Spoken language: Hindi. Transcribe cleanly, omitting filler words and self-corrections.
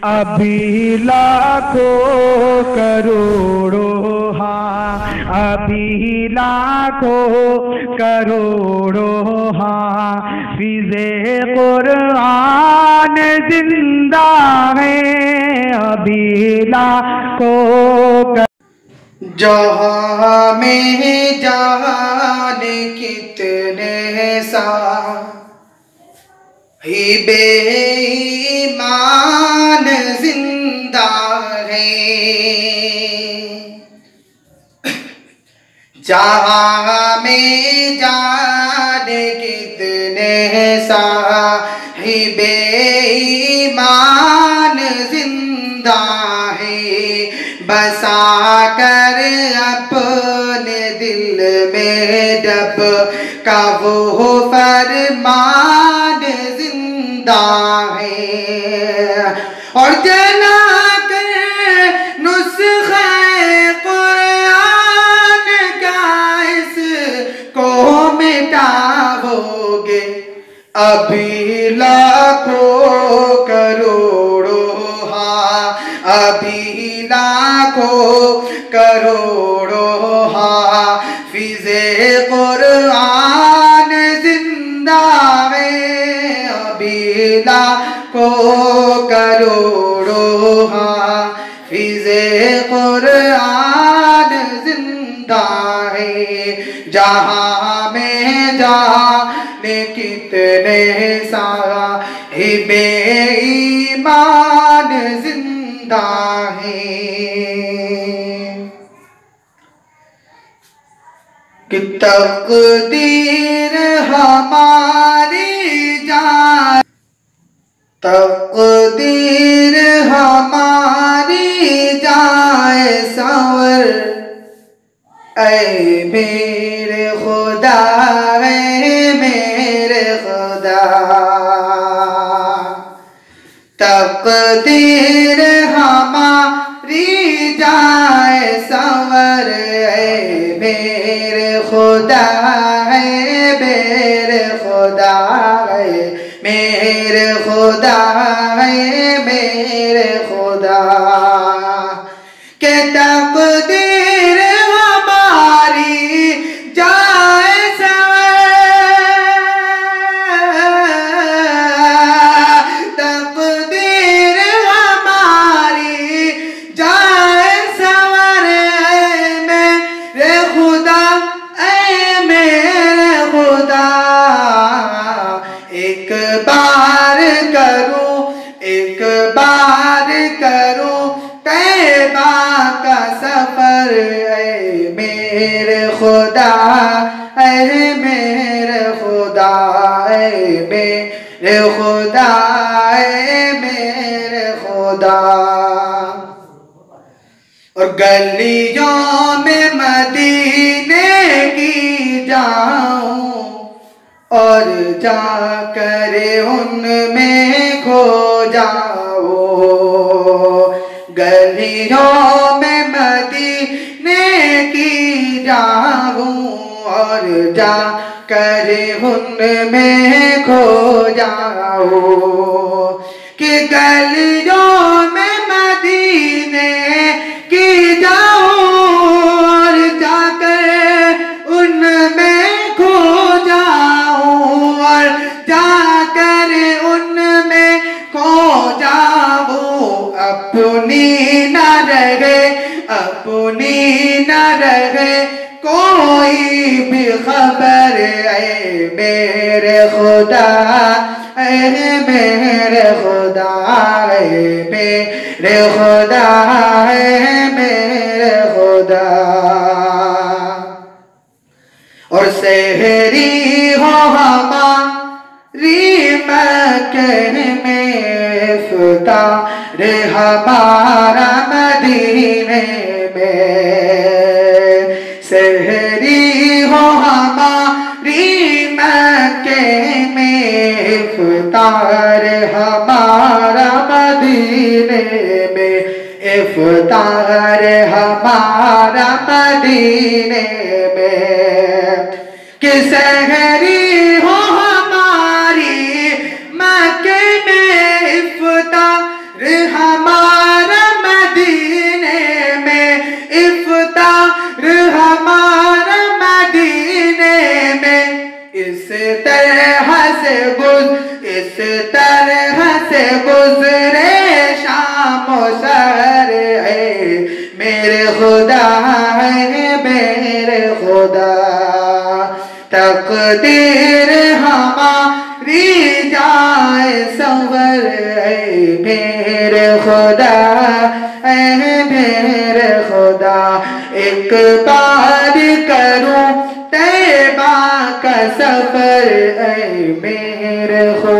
अभी लाखों करोड़ों हाँ, अभी लाखों करोड़ों हाँ, फिज़े कुरान जिंदा है। अभी लाखों जहाँ में जाने कितने ही बेईमान जिंदा है। जहाँ में जाने कितने ही बेईमान जिंदा है। बसा कर अपने दिल में जब का वो फरमान जिंदा है। और जला कर नुस्खे कुरान का इसको मिटाओगे। अभी लाखों करोड़ों हाँ, अभी लाखों करोड़ों हाँ, फिज़े कुरान जिंदा है। अभी लाखों करोड़ों हाँ, फिज़े कुरान जिंदा है। जहाँ में जाने कितने ही बेईमान जिंदा है। कि तकदीर हमारी जाए, तकदीर हमारी जाए संवर। ऐ मेरे खुदा, ऐ मेरे खुदा, तकदीर हमारी जाए संवर। ऐ मेरे खुदा, है मेरे खुदा, है मेरे खुदा, है मेरे खुदा। के तकदीर हमारी जाए संवर, तकदीर हमारी जाए संवर। ऐ मेरे खुदा, ऐ मेरे खुदा, एक बार करूं, एक बार करूं तैबा का सफर। ऐ मेरे खुदा, ऐ मेरे खुदा, ऐ मेरे खुदा, ऐ मेरे खुदा। और गलियों में मदीने की जाऊं और जाकर उनमें खो जाओ। गलियों में मदीने की जाऊं और जाकर उनमें खो जाओ। कि गलियों में मदीने की जाऊं और जाकर उनमें खो जाऊं, और जाकर उनमें खो जाऊं। अपनी न रहे, अपनी न रहे कोई भी खबर। ऐ मेरे खुदा, ऐ मेरे खुदा, ऐ मेरे खुदा, ऐ मेरे खुदा। और सहरी हो हमारी मक्के में, इफ्तार हमारा मदीने में। सहरी हो हमारी मक्के में, इफ्तार हमारा मदीने में। इफ्तार हमारा मदीने में। कि सहरी हो हमारी मक्के में, इफ्तार से इस तरह से गुजरे शाम सर है मेरे खुदा है मेरे खुदा। तकदीर हमारी जाए सवर है मेरे खुदा है मेरे खुदा। एक बार करूं तैबा का सफर है मेरे खुदा।